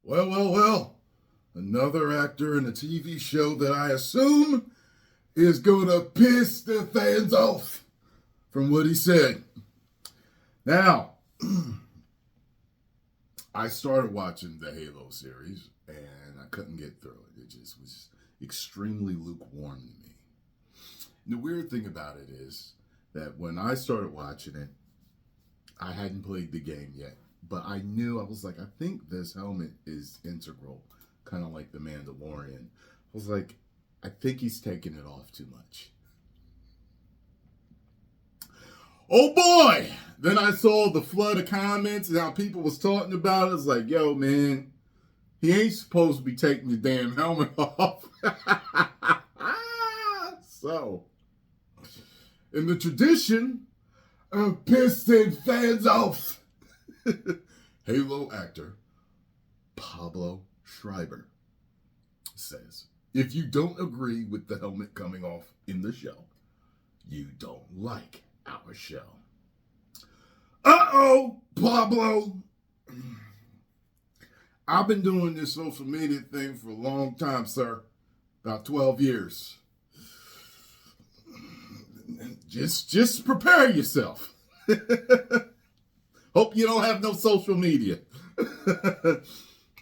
Well. Another actor in a TV show that I assume is going to piss the fans off from what he said. Now, I started watching the Halo series and I couldn't get through it. It just was extremely lukewarm to me. And the weird thing about it is that when I started watching it, I hadn't played the game yet. But I knew, I was like, I think this helmet is integral, kind of like the Mandalorian. I was like, I think he's taking it off too much. Oh boy! Then I saw the flood of comments and how people was talking about it. It's like, yo, man, he ain't supposed to be taking the damn helmet off. So, in the tradition of pissing fans off, Halo actor Pablo Schreiber says, if you don't agree with the helmet coming off in the show, you don't like our show. Uh-oh, Pablo. I've been doing this social media thing for a long time, sir. About 12 years. Just prepare yourself. Hope you don't have no social media.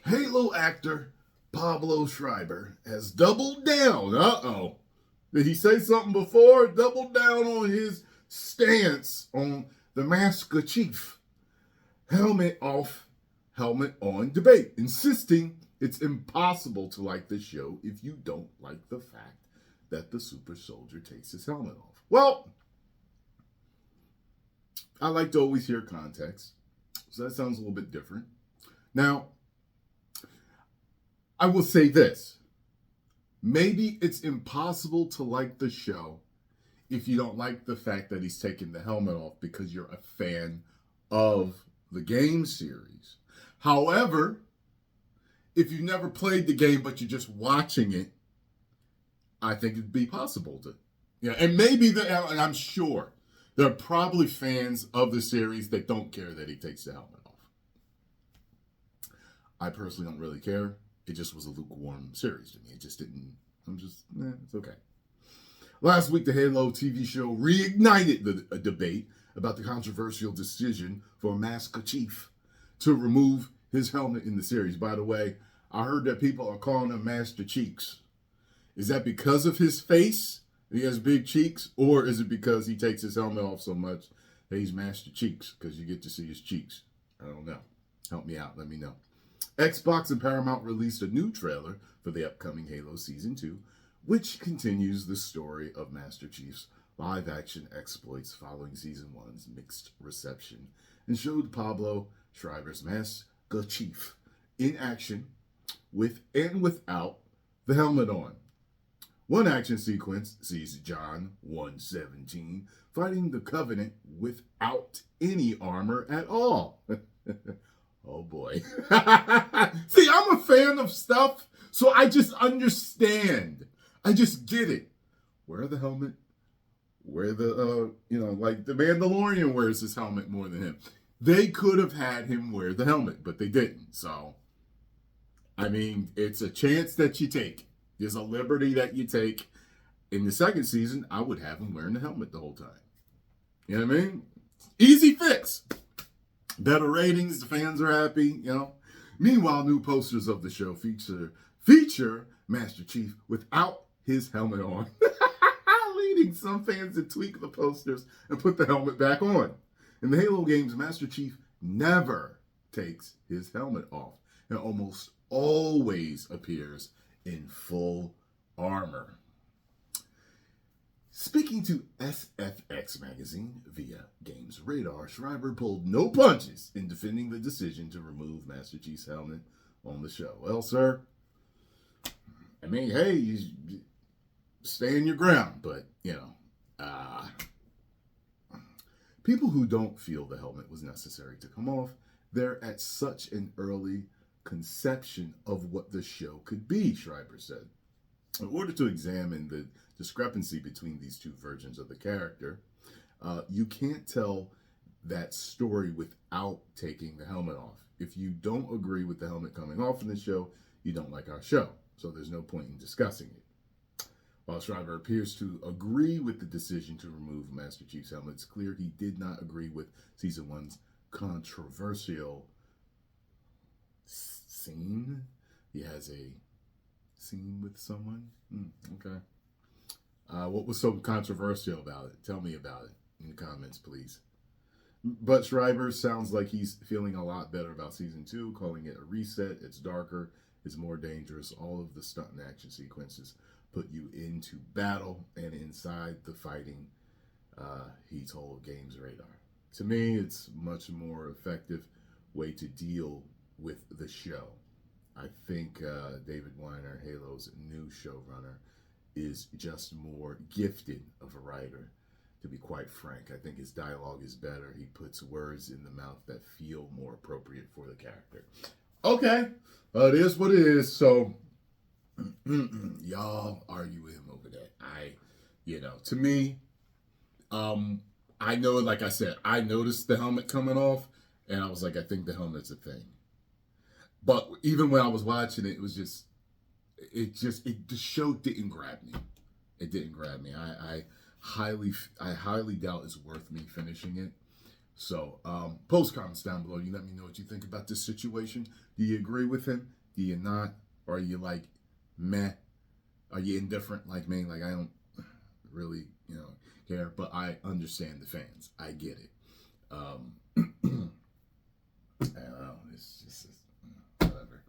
Halo actor Pablo Schreiber has doubled down. Uh-oh. Did he say something before? Doubled down on his stance on the Master Chief helmet off, helmet on debate, insisting it's impossible to like the show if you don't like the fact that the super soldier takes his helmet off. Well, I like to always hear context, so that sounds a little bit different. Now, I will say this. Maybe it's impossible to like the show if you don't like the fact that he's taking the helmet off because you're a fan of the game series. However, if you've never played the game but you're just watching it, I think it'd be possible to. Yeah, and maybe, and I'm sure, there are probably fans of the series that don't care that he takes the helmet off. I personally don't really care. It just was a lukewarm series to me. It just didn't, it's okay. Last week, the Halo TV show reignited a debate about the controversial decision for Master Chief to remove his helmet in the series. By the way, I heard that people are calling him Master Cheeks. Is that because of his face? He has big cheeks, or is it because he takes his helmet off so much that he's Master Cheeks because you get to see his cheeks? I don't know. Help me out. Let me know. Xbox and Paramount released a new trailer for the upcoming Halo Season 2, which continues the story of Master Chief's live-action exploits following Season 1's mixed reception, and showed Pablo Schreiber's Master Chief in action with and without the helmet on. One action sequence sees John 1:17 fighting the Covenant without any armor at all. Oh boy. See, I'm a fan of stuff, so I just understand. I just get it. Wear the helmet. Wear the, like the Mandalorian wears his helmet more than him. They could have had him wear the helmet, but they didn't. So, I mean, it's a chance that you take. There's a liberty that you take. In the second season, I would have him wearing the helmet the whole time. You know what I mean? Easy fix. Better ratings, the fans are happy, Meanwhile, new posters of the show feature Master Chief without his helmet on, leading some fans to tweak the posters and put the helmet back on. In the Halo games, Master Chief never takes his helmet off and almost always appears in full armor. Speaking to SFX magazine via Games Radar, Schreiber pulled no punches in defending the decision to remove Master Chief's helmet on the show. Well, sir, I mean, hey, you stand your ground, but, people who don't feel the helmet was necessary to come off, they're at such an early conception of what the show could be, Schreiber said. In order to examine the discrepancy between these two versions of the character, you can't tell that story without taking the helmet off. If you don't agree with the helmet coming off in the show, you don't like our show. So there's no point in discussing it. While Schreiber appears to agree with the decision to remove Master Chief's helmet, it's clear he did not agree with Season 1's controversial scene. He has a scene with someone? Okay. What was so controversial about it? Tell me about it in the comments, please. But Schreiber sounds like he's feeling a lot better about Season 2, calling it a reset. It's darker, it's more dangerous. All of the stunt and action sequences put you into battle and inside the fighting, he told Games Radar. To me, it's much more effective way to deal with the show. I think David Weiner, Halo's new showrunner, is just more gifted of a writer, to be quite frank. I think his dialogue is better. He puts words in the mouth that feel more appropriate for the character. Okay, it is what it is. So, y'all argue with him over that. To me, I know, like I said, I noticed the helmet coming off, and I was like, I think the helmet's a thing. But even when I was watching it, the show didn't grab me. It didn't grab me. I highly doubt it's worth me finishing it. So, post comments down below. You let me know what you think about this situation. Do you agree with him? Do you not? Or are you like, meh? Are you indifferent like me? Like, I don't really, care. But I understand the fans. I get it. I don't know. It's just whatever.